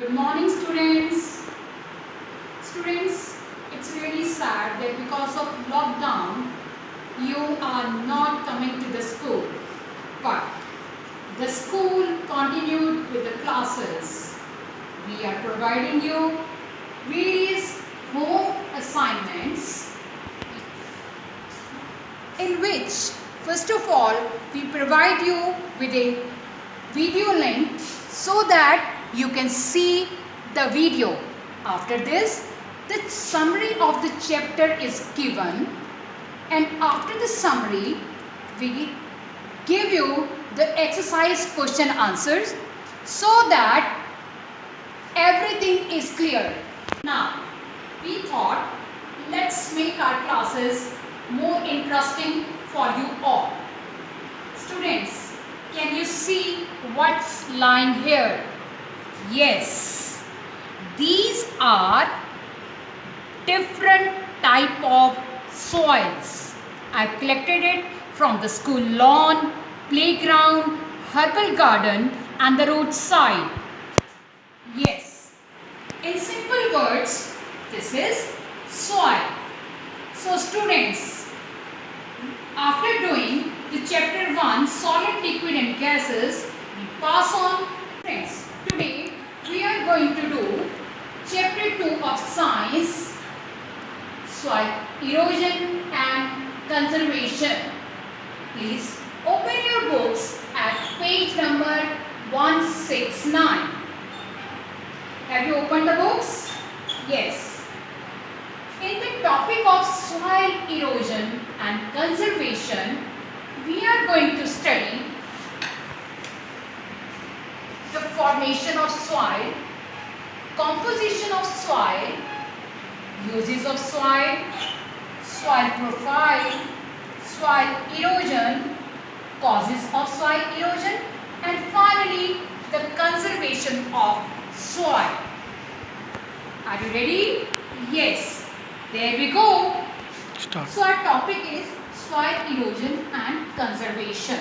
Good morning, students. Students, it's really sad that because of lockdown, you are not coming to the school. But the school continued with the classes. We are providing you various home assignments in which, first of all, we provide you with a video link so that you can see the video. After this, the summary of the chapter is given, and after the summary, we give you the exercise question answers so that everything is clear. Now, we thought, let's make our classes more interesting for you all. Students, can you see what's lying here? Yes, these are different type of soils. I've collected it from the school lawn, playground, herbal garden and the roadside. Yes, in simple words, this is soil. So students, after doing the chapter 1, solid, liquid and gases, we pass on. Friends, today we are going to do chapter 2 of science, soil erosion and conservation. Please open your books at page number 169. Have you opened the books? Yes. In the topic of soil erosion and conservation, we are going to study the formation of soil, composition of soil, uses of soil, soil profile, soil erosion, causes of soil erosion, and finally the conservation of soil. Are you ready? Yes. There we go. Start. So our topic is soil erosion and conservation.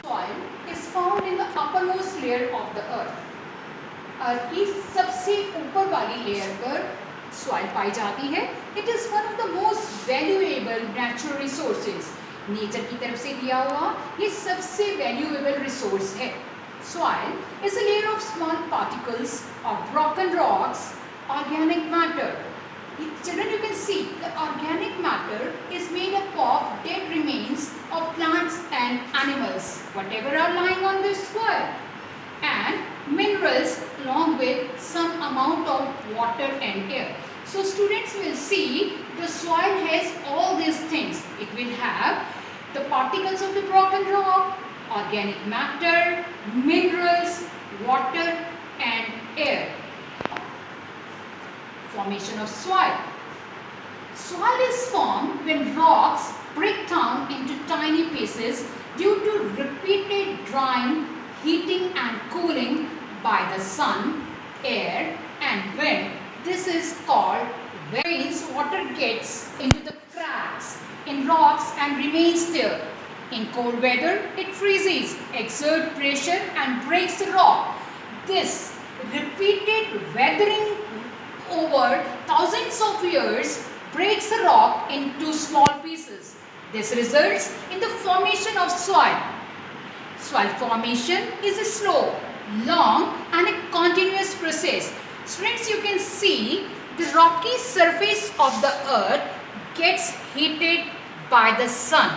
Soil is found in the uppermost layer of the earth. अर्थ की सबसे ऊपर वाली layer पर soil पाई जाती है. It is one of the most valuable natural resources. Nature की तरफ से दिया हुआ ये सबसे वैल्यूएबल रिसोर्स है. Soil is a layer of small particles of broken rocks, organic matter. Children, you can see the organic matter is made up of dead remains of plants and animals, whatever are lying on this soil, and minerals along with some amount of water and air. So students will see the soil has all these things. It will have the particles of the broken rock, organic matter, minerals, water and air. Formation of soil. Soil is formed when rocks break down into tiny pieces due to repeated drying, heating and cooling by the sun, air and wind. This is called veins. Water gets into the cracks in rocks and remains there. In cold weather, it freezes, exerts pressure and breaks the rock. This repeated weathering over thousands of years breaks the rock into small pieces. This results in the formation of soil. Soil formation is a slow, long and a continuous process. Students, you can see the rocky surface of the earth gets heated by the sun.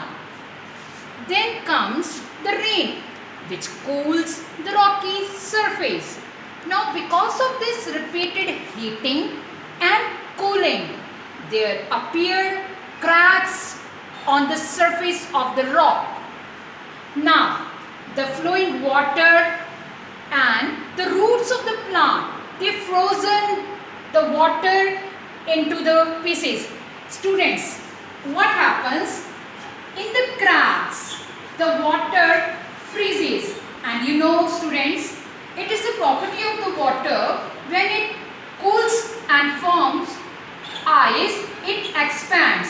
Then comes the rain, which cools the rocky surface. Now, because of this repeated heating and cooling, there appear cracks on the surface of the rock. Now, the flowing water and the roots of the plant, they frozen the water into the pieces. Students, what happens? In the cracks, the water freezes. And you know, students, it is the property of the water when it cools and forms ice, it expands.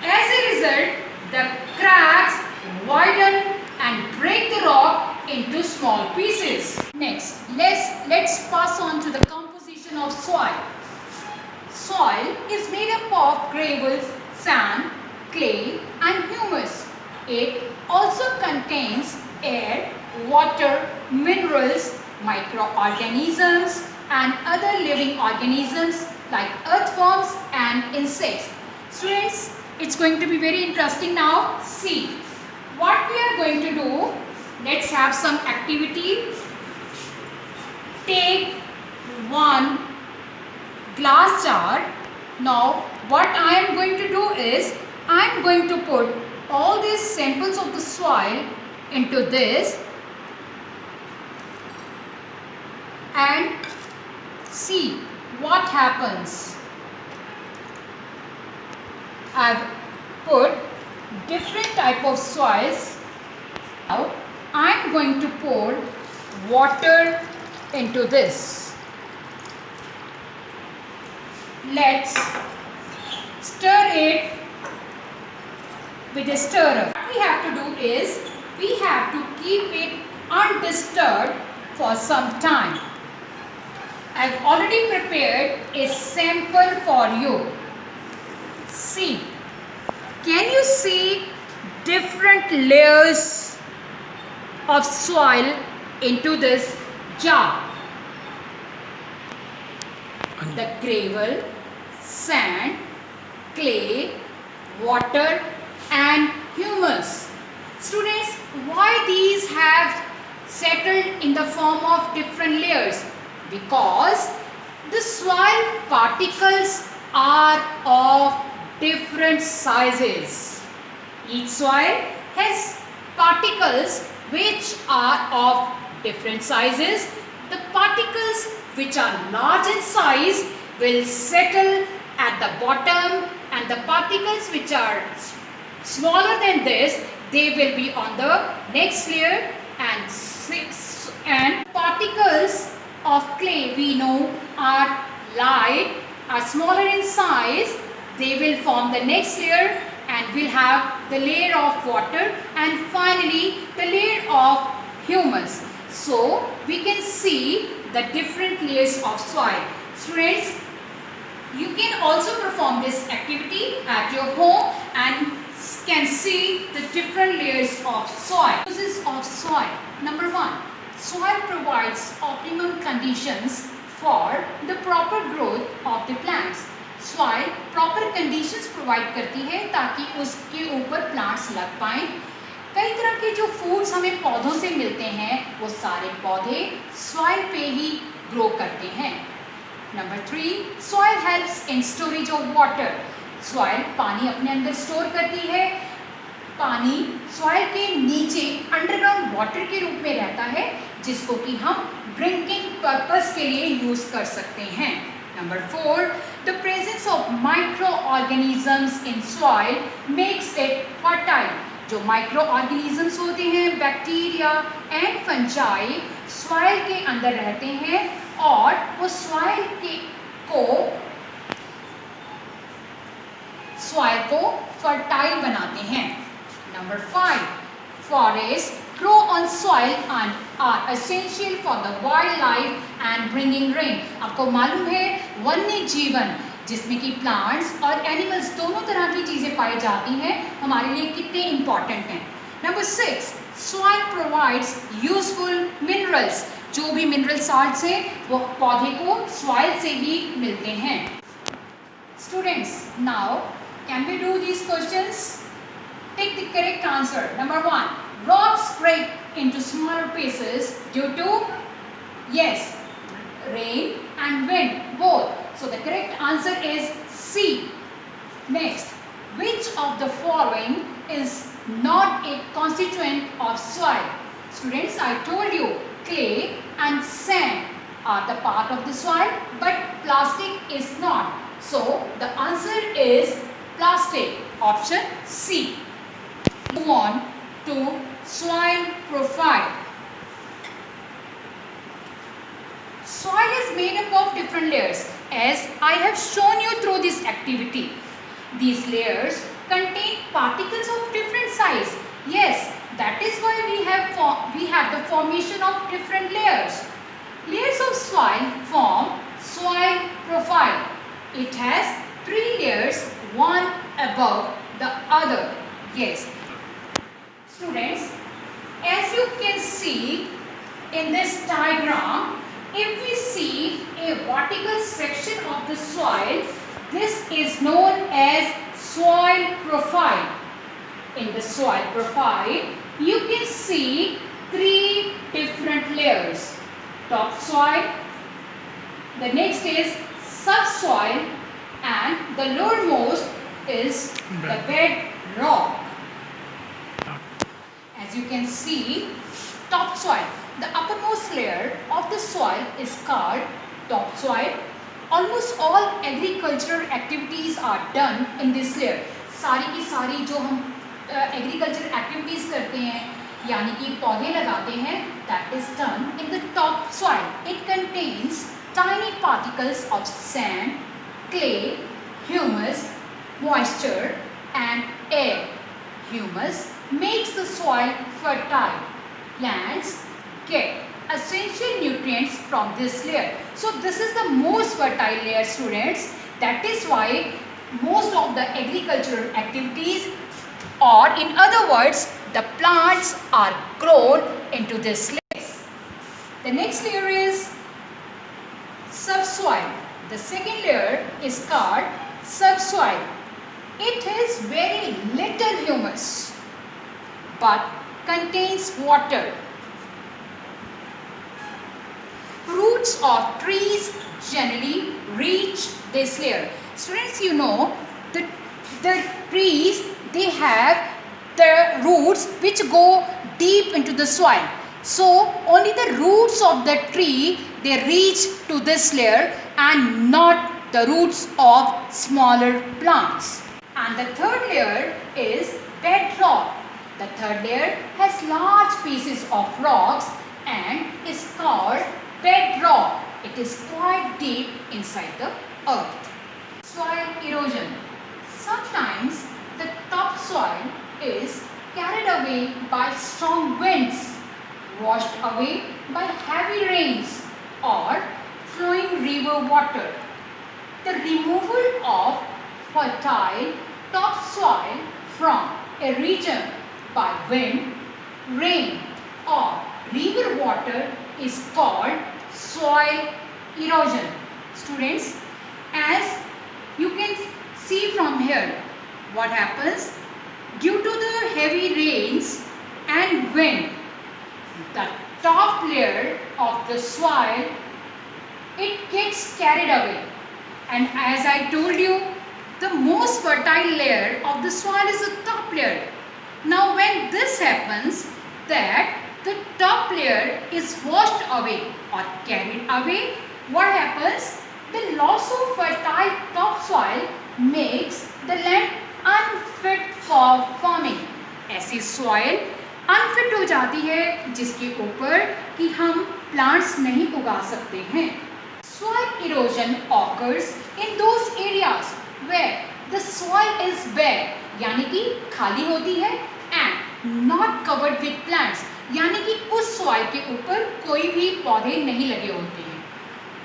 As a result, the cracks widen and break the rock into small pieces. Next, let's pass on to the composition soil is made up of gravels, sand, clay and humus. It also contains air, water, minerals, microorganisms and other living organisms like earthworms and insects. Students, it's going to be very interesting now. See, what we are going to do, let's have some activity. Take one glass jar. Now what I am going to do is, I am going to put all these samples of the soil into this and see what happens. I have put different type of soils. Now I am going to pour water into this. Let's stir it with a stirrer. What we have to do is, we have to keep it undisturbed for some time. I have already prepared a sample for you. See, can you see different layers of soil into this jar? The gravel, sand, clay, water and humus. Students, why these have settled in the form of different layers? Because the soil particles are of different sizes. Each soil has particles which are of different sizes. The particles which are large in size will settle at the bottom, and the particles which are smaller than this, they will be on the next layer, and particles of clay we know are light, are smaller in size, they will form the next layer, and we'll have the layer of water and finally the layer of humus. So we can see the different layers of soil. Students, you can also perform this activity at your home and can see the different layers of soil. Uses of soil. Number 1, soil provides optimum conditions for the proper growth of the plants. Soil proper conditions provide करती है ताकि उसके ऊपर plants लग पाएं. कई तरह के जो फूड्स हमें पौधों से मिलते हैं, वो सारे पौधे सॉइल पे ही ग्रो करते हैं. Number 3, soil helps in storage of water. Soil पानी अपने अंदर स्टोर करती है. पानी सॉइल के नीचे अंडरग्राउंड वाटर के रूप में रहता है, जिसको कि हम ड्रिंकिंग पर्पस के लिए यूज कर सकते हैं. Number 4, the presence of micro organisms in soil makes it fertile. जो माइक्रो ऑर्गेनिजम्स होते हैं, बैक्टीरिया एंड फंजाई, सॉइल के अंदर रहते हैं और वो सॉइल को फर्टाइल बनाते हैं. Number 5, forest grow on soil and are essential for the wildlife and bringing rain. आपको मालूम है वन्य जीवन जिसमें कि प्लांट्स और एनिमल्स दोनों तरह की चीज़ें पाई जाती हैं, हमारे लिए कितने इम्पॉर्टेंट हैं. Number 6, soil provides useful minerals. जो भी मिनरल साल्ट्स हैं वो पौधे को सॉइल से ही मिलते हैं. Students, now can we do these questions? Take the correct answer. Number 1, rocks break into smaller pieces due to, yes, rain and wind, both. So the correct answer is C. Next, which of the following is not a constituent of soil? Students, I told you clay and sand are the part of the soil, but plastic is not. So the answer is plastic, option C. Move on to soil profile. Soil is made up of different layers, as I have shown you through this activity. These layers contain particles of different size. Yes, that is why we have the formation of different layers. Layers of soil form soil profile. It has above the other. Yes. Students, as you can see in this diagram, if we see a vertical section of the soil, this is known as soil profile. In the soil profile, you can see three different layers. Topsoil, the next is subsoil, and the lowermost is the bedrock. As you can see, topsoil, the uppermost layer of the soil is called topsoil. Almost all agricultural activities are done in this layer. सारी की सारी जो हम agricultural activities करते हैं, यानी कि पौधे लगाते हैं, that is done in the topsoil. It contains tiny particles of sand, clay, humus, moisture, and air. Humus makes the soil fertile. Plants get essential nutrients from this layer. So this is the most fertile layer, students. That is why most of the agricultural activities, or in other words, the plants are grown into this layer. The next layer is subsoil. The second layer is called subsoil. It has very little humus but contains water. Roots of trees generally reach this layer. Students, you know the trees, they have the roots which go deep into the soil. So only the roots of the tree, they reach to this layer and not the roots of smaller plants. And the third layer is bedrock. The third layer has large pieces of rocks and is called bedrock. It is quite deep inside the earth. Soil erosion. Sometimes the topsoil is carried away by strong winds, washed away by heavy rains, or flowing river water. The removal of fertile topsoil from a region by wind, rain, or river water is called soil erosion. Students, as you can see from here, what happens due to the heavy rains and wind, the top layer of the soil, it gets carried away. And as I told you, the most fertile layer of the soil is the top layer. Now when this happens, that the top layer is washed away or carried away, what happens? The loss of fertile topsoil makes the land unfit for farming. ऐसी soil unfit हो जाती है जिसके ऊपर कि हम plants नहीं उगा सकते हैं. Soil erosion occurs in those areas where the soil is bare, यानी कि खाली होती है, and not covered with plants, यानी कि उस soil के ऊपर कोई भी पौधे नहीं लगे होते हैं.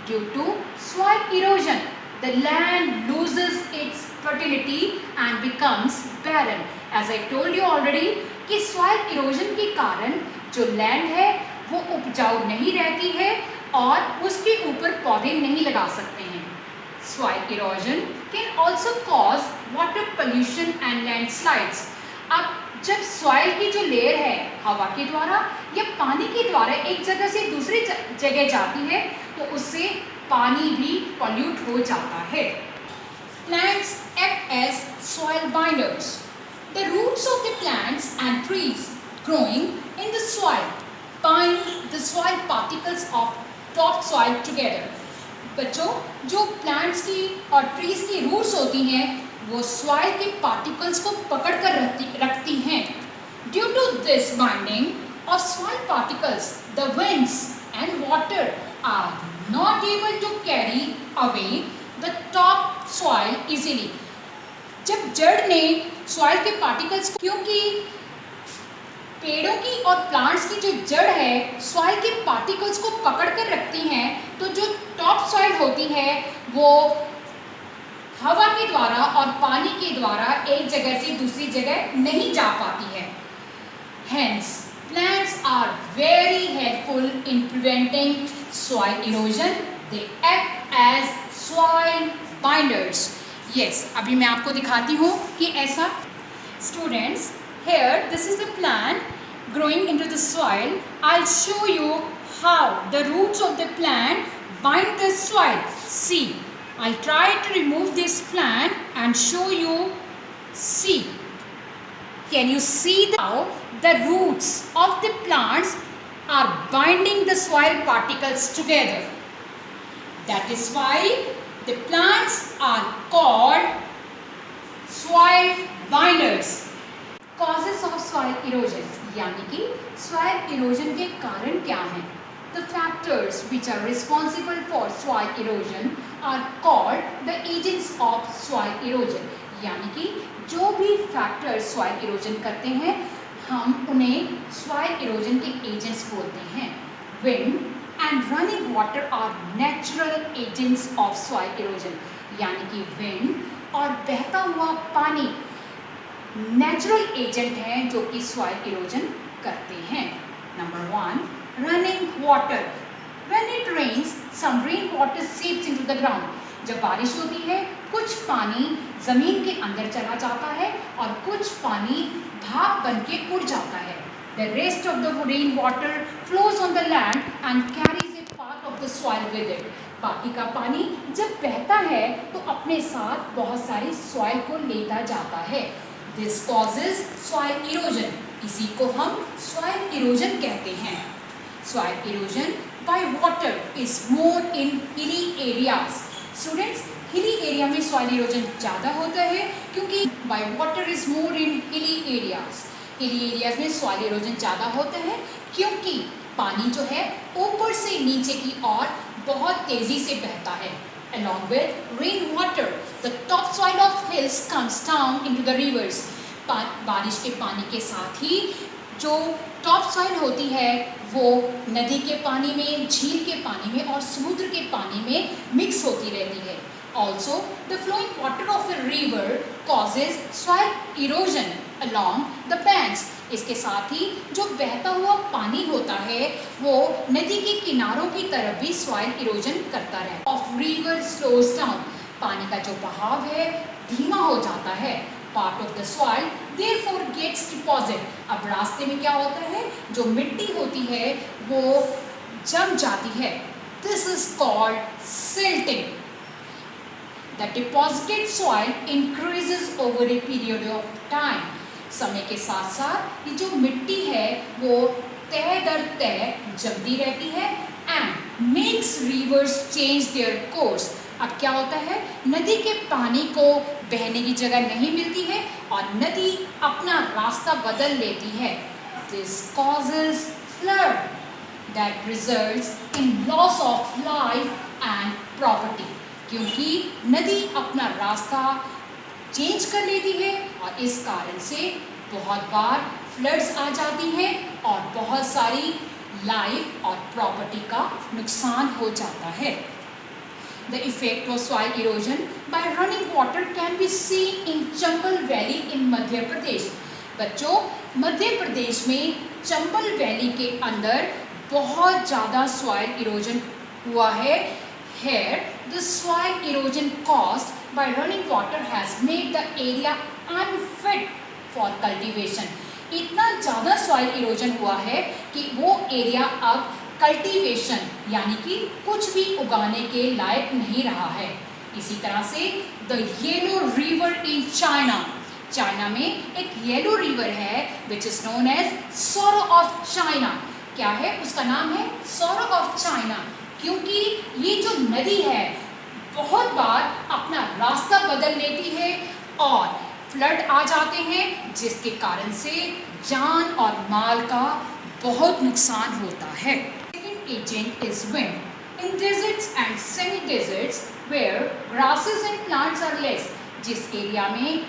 Due to soil erosion, the land loses its fertility and becomes barren. As I told you already कि soil erosion के कारण जो land है वो उपजाऊ नहीं रहती है और उसके ऊपर पौधे नहीं लगा सकते हैं. Soil erosion can also cause water pollution and landslides. अब जब soil की जो layer है हवा के द्वारा या पानी के द्वारा एक जगह से दूसरी जगह जाती है तो उससे पानी भी pollute हो जाता है. Plants act as soil binders. The roots of the plants and trees growing in the soil bind the soil particles of topsoil together. बच्चों, जो plants की और trees की roots होती हैं वो soil के particles को पकड़ कर रखती हैं. Due to this binding of soil particles, the winds and water are not able to carry away the top soil easily. जब जड़ ने soil के particles, क्योंकि पेड़ों की और प्लांट्स की जो जड़ है सॉइल के पार्टिकल्स को पकड़ कर रखती हैं, तो जो टॉप सॉइल होती है वो हवा के द्वारा और पानी के द्वारा एक जगह से दूसरी जगह नहीं जा पाती है। Hence, plants are very helpful in preventing soil erosion. They act as soil binders. Yes, अभी मैं आपको दिखाती हूँ कि ऐसा। Students, here this is the plant growing into the soil. I'll show you how the roots of the plant bind the soil. See, I'll try to remove this plant and show you. See. Can you see how the roots of the plants are binding the soil particles together? That is why the plants are called soil binders. Causes of soil erosion, यानी कि soil erosion के कारण क्या हैं? The factors which are responsible for soil erosion are called the agents of soil erosion. यानी कि जो भी फैक्टर सॉइल इरोजन करते हैं हम उन्हें सॉइल इरोजन के एजेंट्स बोलते हैं। Wind and running water are natural agents of soil erosion, यानी कि विंड और बहता हुआ पानी नेचुरल एजेंट हैं जो कि सॉइल इरोजन करते हैं। Number 1, running water. When it rains some rain water seeps into the ground. जब बारिश होती है कुछ पानी जमीन के अंदर चला जाता है और कुछ पानी भाप बन के उड़ जाता है। The rest of the rain water flows on the land and carries a part of the soil with it. बाकी का पानी जब बहता है तो अपने साथ बहुत सारी सॉइल को लेता जाता है। This causes soil erosion. इसी को हम soil erosion कहते हैं। Soil erosion by water is more in hilly areas. Students, hilly area में सॉइल इरोजन ज़्यादा होता है क्योंकि by water is more in hilly areas. Hilly areas में सॉइल इरोजन ज़्यादा होता है क्योंकि पानी जो है ऊपर से नीचे की ओर बहुत तेज़ी से बहता है। Along with rain water, the topsoil of hills comes down into the rivers. बारिश के पानी के साथ ही जो टॉप सॉइल होती है वो नदी के पानी में, झील के पानी में और समुद्र के पानी में मिक्स होती रहती है। Also the flowing water of a river causes soil erosion along the banks. इसके साथ ही जो बहता हुआ पानी होता है वो नदी के किनारों की तरफ भी सॉइल इरोजन करता है। ऑफ रिवर स्लोज डाउन, पानी का जो बहाव है धीमा हो जाता है। Part of the soil therefore gets deposit. अब रास्ते में क्या होता है, जो मिट्टी होती है वो जम जाती है। This is called silting. The deposited soil increases over a period of time. समय के साथ साथ ये जो मिट्टी है वो तय दर तय जमती रहती है and makes rivers change their course. अब क्या होता है, नदी के पानी को बहने की जगह नहीं मिलती है और नदी अपना रास्ता बदल लेती है। This causes flood that results in loss of life and property. क्योंकि नदी अपना रास्ता चेंज कर लेती है और इस कारण से बहुत बार फ्लड्स आ जाती हैं और बहुत सारी लाइफ और प्रॉपर्टी का नुकसान हो जाता है। The effect of soil erosion by running water can be seen in Chambal Valley in Madhya Pradesh. बच्चों, मध्य प्रदेश में चंबल वैली के अंदर बहुत ज़्यादा soil erosion हुआ है। Here, the soil erosion caused by running water has made the area unfit for cultivation. इतना ज़्यादा soil erosion हुआ है कि वो एरिया अब कल्टीवेशन यानी कि कुछ भी उगाने के लायक नहीं रहा है। इसी तरह से the yellow river in China में एक येलो रिवर है which is known as sorrow of China. क्या है उसका नाम है सॉरो ऑफ चाइना, क्योंकि ये जो नदी है बहुत बार अपना रास्ता बदल लेती है और फ्लड आ जाते हैं जिसके कारण से जान और माल का बहुत नुकसान होता है। Agent is wind. In deserts and semi-deserts where grasses and plants are less, जिस एरिया में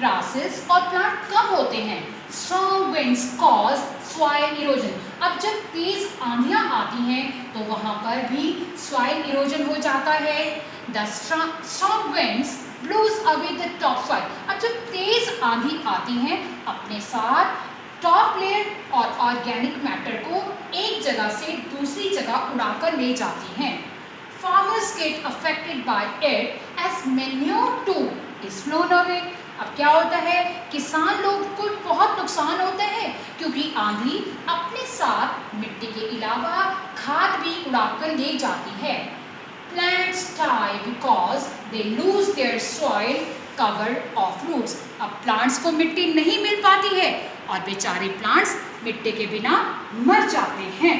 grasses और plant कम होते हैं, strong winds cause soil erosion. अब जब तेज आंधियां आती हैं तो वहाँ पर भी soil erosion हो जाता है। the strong winds blows away the top soil. अब जब तेज आंधी आती है अपने साथ टॉप लेयर और ऑर्गेनिक मैटर को एक जगह से दूसरी जगह उड़ाकर ले जाती हैं. Farmers get affected by it as manure too is blown away. अब क्या होता है, किसान लोग को बहुत नुकसान होता है क्योंकि आंधी अपने साथ मिट्टी के अलावा खाद भी उड़ाकर ले जाती है. Plants die because they lose their soil cover of roots. अब प्लांट्स को मिट्टी नहीं मिल पाती है और बेचारे प्लांट्स मिट्टी के बिना मर जाते हैं.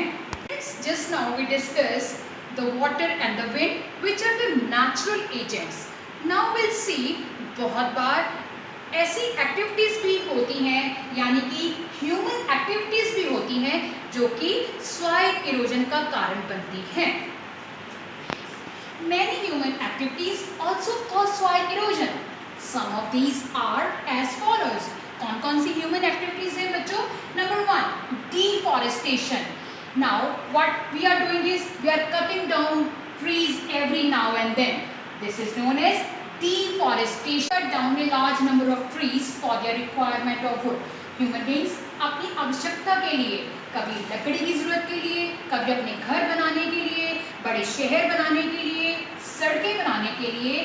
Just now we discussed the water and the wind, which are the natural agents. Now we'll see बहुत बार ऐसी एक्टिविटीज भी होती हैं, यानी कि ह्यूमन एक्टिविटीज भी होती हैं जो कि सॉइल इरोजन का कारण बनती हैं. Many human activities also cause soil erosion. Some of these are as follows. कौन-कौन सी ह्यूमन एक्टिविटीज हैं बच्चों? Number 1, deforestation. Now what we are doing is we are cutting down trees every now and then. This is known as deforestation. Cut down a large number of trees for their requirement of wood. Human beings अपनी आवश्यकता के लिए, कभी लकड़ी की जरूरत के लिए, कभी अपने घर बनाने के लिए, बड़े शहर बनाने के लिए, सड़कें बनाने के लिए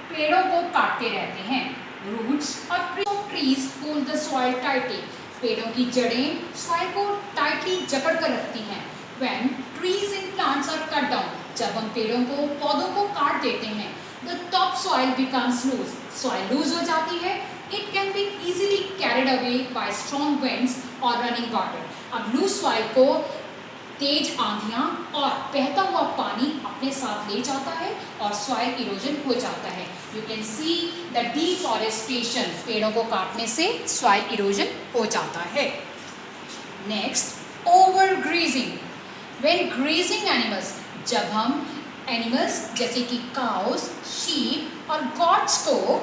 पेड़ों को काटते रहते हैं. Roots of trees hold the soil tightly. पेड़ों की जड़ें सॉइल को टाइटली जकड़ कर रखती हैं. When trees and plants are cut down, जब हम पेड़ों को पौधों को काट देते हैं, the top soil becomes loose. Soil loose हो जाती है. It can be easily carried away by strong winds or running water. अब loose soil को तेज आंधियां और बहता हुआ पानी अपने साथ ले जाता है और सॉइल इरोजन हो जाता है. You can see the deforestation. पेड़ों को काटने से सॉइल इरोजन हो जाता है. Next, over grazing. When grazing animals, जब हम एनिमल्स जैसे कि काउस, शीप और गॉट्स को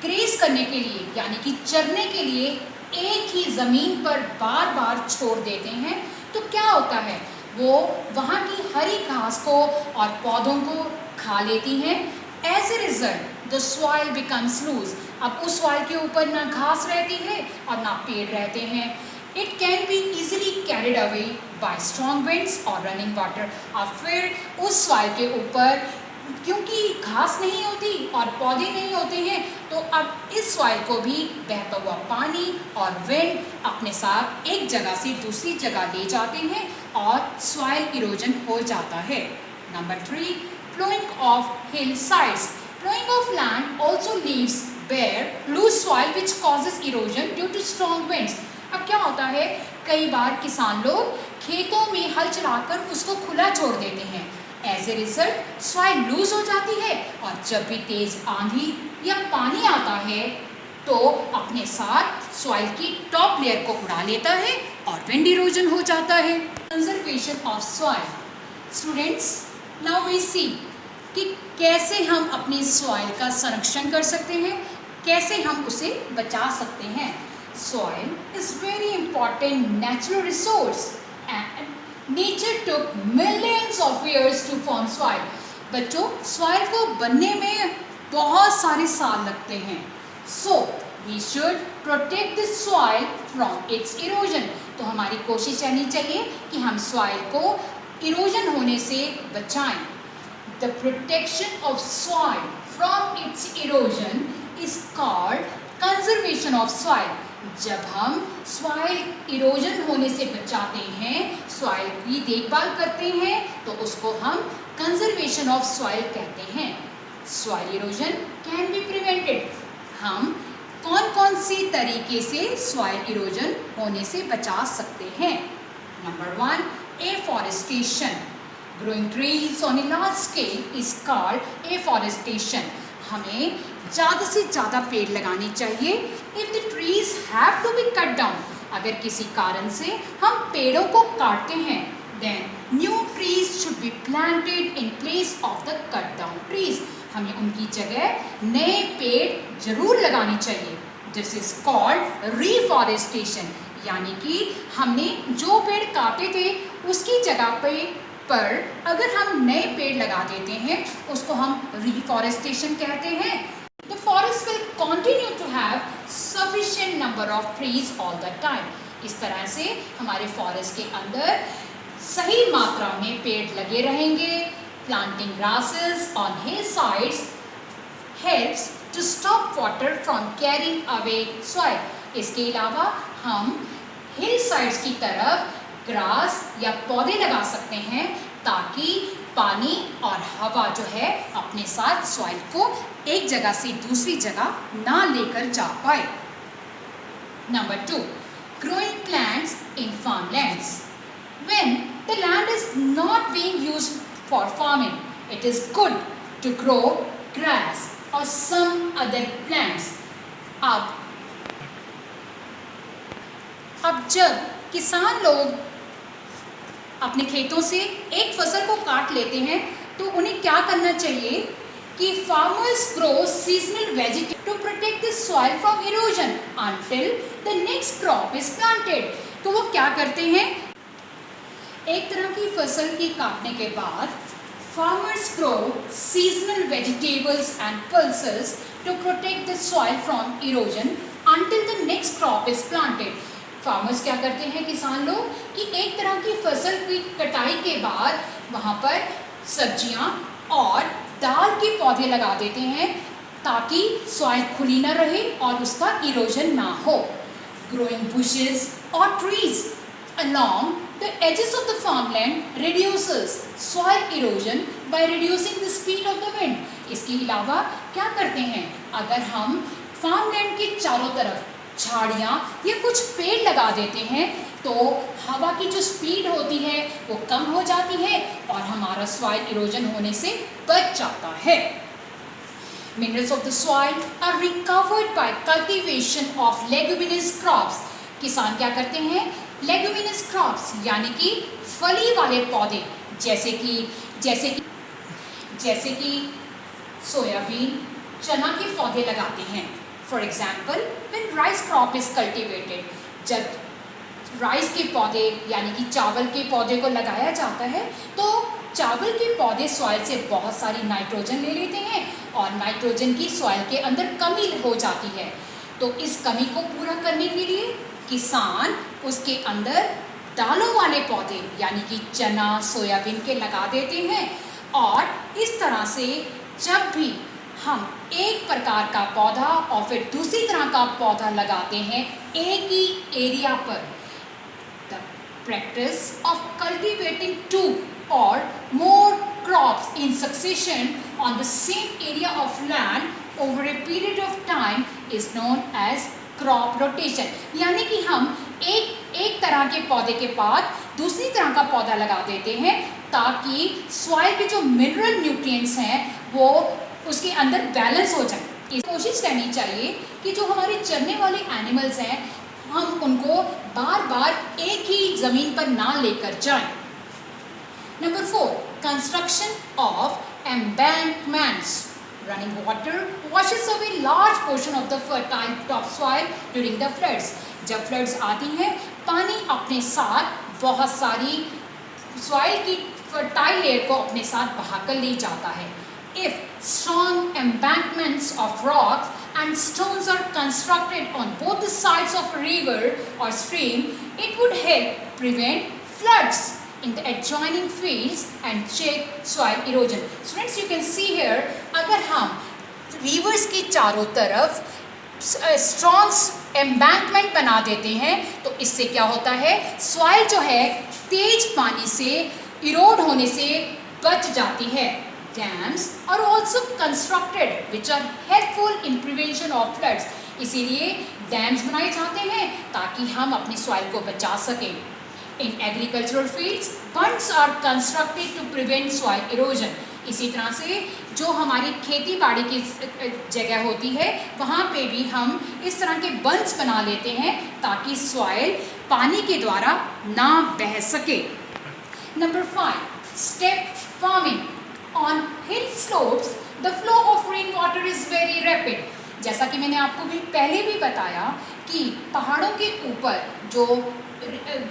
ग्रेज करने के लिए यानी कि चरने के लिए एक ही ज़मीन पर बार बार छोड़ देते हैं तो क्या होता है, वो वहाँ की हरी घास को और पौधों को खा लेती हैं. As a result the soil becomes loose. अब उस सॉइल के ऊपर ना घास रहती है और ना पेड़ रहते हैं. It can be easily carried away by strong winds और रनिंग वाटर. और फिर उस सॉइल के ऊपर क्योंकि घास नहीं होती और पौधे नहीं होते हैं तो अब इस सॉइल को भी बहता हुआ पानी और विंड अपने साथ एक जगह से दूसरी जगह ले जाते हैं और सॉइल इरोजन हो जाता है. Number 3, flowing of hill sides. Flowing of land also leaves bare loose soil which causes erosion due to strong winds. अब क्या होता है, कई बार किसान लोग खेतों में हल चलाकर उसको खुला छोड़ देते हैं. As a result soil loose हो जाती है और जब भी तेज आंधी या पानी आता है तो अपने साथ सॉइल की टॉप लेयर को उड़ा लेता है और विंड इरोजन हो जाता है. Conservation of soil. Students, now we see कि कैसे हम अपनी सॉइल का संरक्षण कर सकते हैं, कैसे हम उसे बचा सकते हैं. Soil is very important natural resource and Nature took millions of years to form soil. बच्चों, soil को बनने में बहुत सारे साल लगते हैं. So we should protect the soil from its erosion. तो हमारी कोशिश रहनी चाहिए कि हम soil को erosion होने से बचाएं. The protection of soil from its erosion is called conservation of soil. जब हम सॉइल इरोजन होने से बचाते हैं, सॉइल की देखभाल करते हैं तो उसको हम कंजर्वेशन ऑफ सॉइल कहते हैं. Soil erosion can be prevented. हम कौन-कौन सी तरीके से सॉइल इरोजन होने से बचा सकते हैं. Number 1, afforestation. Growing trees on a large scale is called afforestation. हमें ज़्यादा से ज़्यादा पेड़ लगाने चाहिए. If the trees have to be cut down, अगर किसी कारण से हम पेड़ों को काटते हैं, then new trees should be planted in place of the cut down trees. हमें उनकी जगह नए पेड़ जरूर लगाने चाहिए. This is called reforestation. यानी कि हमने जो पेड़ काटे थे उसकी जगह पे पर अगर हम नए पेड़ लगा देते हैं उसको हम रिफॉरेस्टेशन कहते हैं। The forest will continue to have sufficient number of trees all the time. इस तरह से हमारे फॉरेस्ट के अंदर सही मात्रा में पेड़ लगे रहेंगे। Planting grasses on hillsides helps to stop water from carrying away soil. इसके अलावा हम हिल साइड्स की तरफ ग्रास या पौधे लगा सकते हैं ताकि पानी और हवा जो है अपने साथ सॉइल को एक जगह से दूसरी जगह ना लेकर जा पाए। Number 2, growing plants in farmlands. When the land is not being used for farming, it is good to grow grass or some other plants. अब जब किसान लोग अपने खेतों से एक फसल को काट लेते हैं तो उन्हें क्या करना चाहिए कि farmers grow seasonal vegetables to protect the soil from erosion until the next crop is planted. तो वो क्या करते हैं, एक तरह की फसल की काटने के बाद farmers grow seasonal vegetables and pulses to protect the soil from erosion until the next crop is planted. Farmers क्या करते हैं किसान लोग कि एक तरह की फसल की कटाई के बाद वहाँ पर सब्जियाँ और दाल के पौधे लगा देते हैं ताकि सॉइल खुली ना रहे और उसका इरोजन ना हो। Growing bushes or trees along the edges of the farmland reduces soil erosion by reducing the speed of the wind. इसके अलावा क्या करते हैं, अगर हम फार्मलैंड के चारों तरफ झाड़ियाँ या कुछ पेड़ लगा देते हैं तो हवा की जो स्पीड होती है वो कम हो जाती है और हमारा सॉइल इरोजन होने से बच जाता है। Minerals of the soil are recovered by cultivation of leguminous crops. किसान क्या करते हैं, leguminous crops यानी कि फली वाले पौधे जैसे कि सोयाबीन, चना के पौधे लगाते हैं। For example, when rice crop is cultivated, जब राइस के पौधे यानी कि चावल के पौधे को लगाया जाता है तो चावल के पौधे सॉइल से बहुत सारी नाइट्रोजन ले लेते हैं और नाइट्रोजन की सॉइल के अंदर कमी हो जाती है। तो इस कमी को पूरा करने के लिए किसान उसके अंदर दालों वाले पौधे यानी कि चना, सोयाबीन के लगा देते हैं और इस तरह से जब भी हम एक प्रकार का पौधा और फिर दूसरी तरह का पौधा लगाते हैं एक ही एरिया पर, the practice of cultivating 2 or more crops in succession on the same area of land over a period of time is known as crop rotation. यानी कि हम एक तरह के पौधे के बाद दूसरी तरह का पौधा लगा देते हैं ताकि सॉइल के जो मिनरल न्यूट्रिएंट्स हैं वो उसके अंदर बैलेंस हो जाए। कोशिश करनी चाहिए कि जो हमारे चरने वाले एनिमल्स हैं हम उनको बार बार एक ही ज़मीन पर ना लेकर जाएं। Number 4, construction of embankments. Running water washes away large portion of the fertile topsoil during the floods. जब फ्लड्स आती हैं पानी अपने साथ बहुत सारी सॉइल की फर्टाइल लेयर को अपने साथ बहाकर ले जाता है। If strong embankments of rocks and stones are constructed on both the sides of a river or stream, it would help prevent floods in the adjoining fields and check soil erosion. Students, you can see here, अगर हम rivers के चारों तरफ strong embankment बना देते हैं तो इससे क्या होता है, soil जो है तेज पानी से erode होने से बच जाती है। Dams are also constructed which are helpful in prevention of floods. इसीलिए डैम्स बनाए जाते हैं ताकि हम अपनी सॉइल को बचा सकें। In agricultural fields, bunds are constructed to prevent soil erosion. इसी तरह से जो हमारी खेती बाड़ी की जगह होती है वहाँ पे भी हम इस तरह के बंड्स बना लेते हैं ताकि सॉइल पानी के द्वारा ना बह सके। Number 5, step farming. On hill slopes, the flow of rainwater is very rapid. जैसा कि मैंने आपको भी पहले भी बताया कि पहाड़ों के ऊपर जो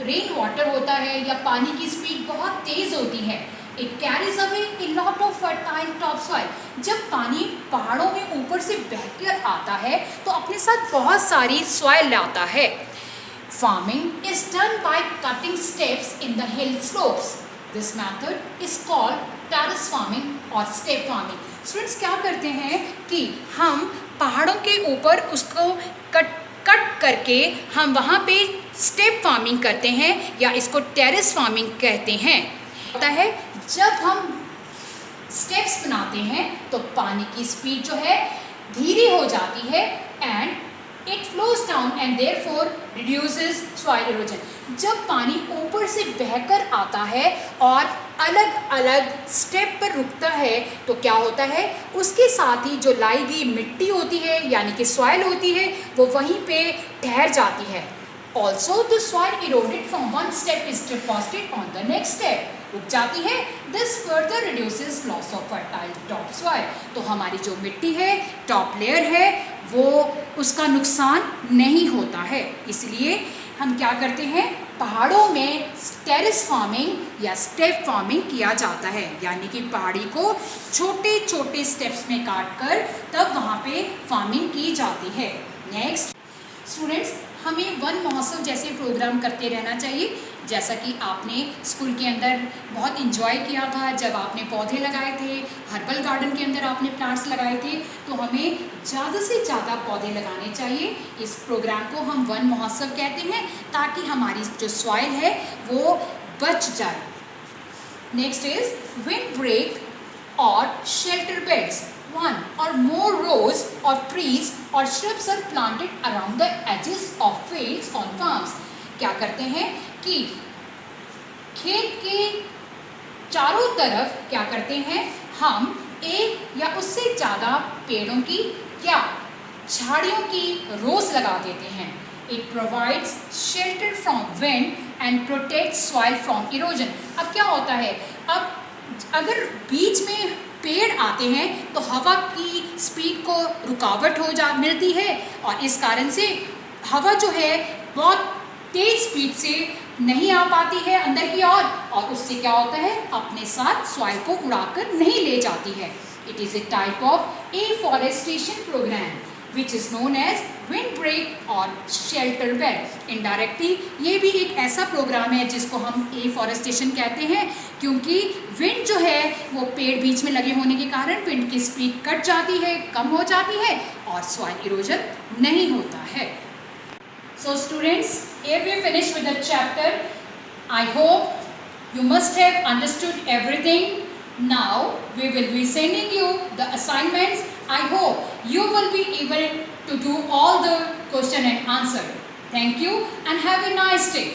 रेन वाटर होता है या पानी की स्पीड बहुत तेज़ होती है, it carries away a lot of fertile top soil. जब पानी पहाड़ों में ऊपर से बहकर आता है तो अपने साथ बहुत सारी सॉइल लाता है। Farming is done by cutting steps in the hill slopes. This method is called terrace farming और स्टेप फार्मिंग। स्टूडेंट्स क्या करते हैं कि हम पहाड़ों के ऊपर उसको कट करके हम वहाँ पे स्टेप फार्मिंग करते हैं या इसको टेरेस फार्मिंग कहते हैं। होता है जब हम स्टेप्स बनाते हैं तो पानी की स्पीड जो है धीरे हो जाती है and it flows down and therefore reduces soil erosion. जब पानी ऊपर से बहकर आता है और अलग अलग स्टेप पर रुकता है तो क्या होता है, उसके साथ ही जो लाई गई मिट्टी होती है यानी कि सॉइल होती है वो वहीं पे ठहर जाती है। Also the soil eroded from one step is deposited on the next step, रुक जाती है। This further reduces loss of fertile top soil. तो हमारी जो मिट्टी है, टॉप लेयर है, वो उसका नुकसान नहीं होता है। इसलिए हम क्या करते हैं, पहाड़ों में टेरेस फार्मिंग या स्टेप फार्मिंग किया जाता है, यानी कि पहाड़ी को छोटे छोटे स्टेप्स में काट कर तब वहाँ पे फार्मिंग की जाती है। नेक्स्ट स्टूडेंट्स, हमें वन महोत्सव जैसे प्रोग्राम करते रहना चाहिए। जैसा कि आपने स्कूल के अंदर बहुत इन्जॉय किया था जब आपने पौधे लगाए थे, हर्बल गार्डन के अंदर आपने प्लांट्स लगाए थे, तो हमें ज़्यादा से ज़्यादा पौधे लगाने चाहिए। इस प्रोग्राम को हम वन महोत्सव कहते हैं ताकि हमारी जो सॉइल है वो बच जाए। नेक्स्ट इज विंड ब्रेक और shelter beds. One or more rows of trees or shrubs are planted around the edges of fields on farms. क्या करते हैं कि खेत के चारों तरफ क्या करते हैं, हम एक या उससे ज़्यादा पेड़ों की या झाड़ियों की रोज लगा देते हैं। It provides shelter from wind and protects soil from erosion. अब क्या होता है, अब अगर बीच में पेड़ आते हैं तो हवा की स्पीड को रुकावट मिलती है और इस कारण से हवा जो है बहुत तेज स्पीड से नहीं आ पाती है अंदर की ओर और उससे क्या होता है, अपने साथ सॉइल को उड़ाकर नहीं ले जाती है। It is a type of afforestation program which is known as wind break और शेल्टर बेड। इनडायरेक्टली ये भी एक ऐसा प्रोग्राम है जिसको हम एफॉरेस्टेशन कहते हैं, क्योंकि विंड जो है वो पेड़ बीच में लगे होने के कारण विंड की स्पीड कट जाती है, कम हो जाती है और सॉइल इरोजन नहीं होता है। So students, here we finish with the chapter. I hope you must have understood everything. Now we will be sending you the assignments. I hope you will be able to do all the question and answer. Thank you and have a nice day.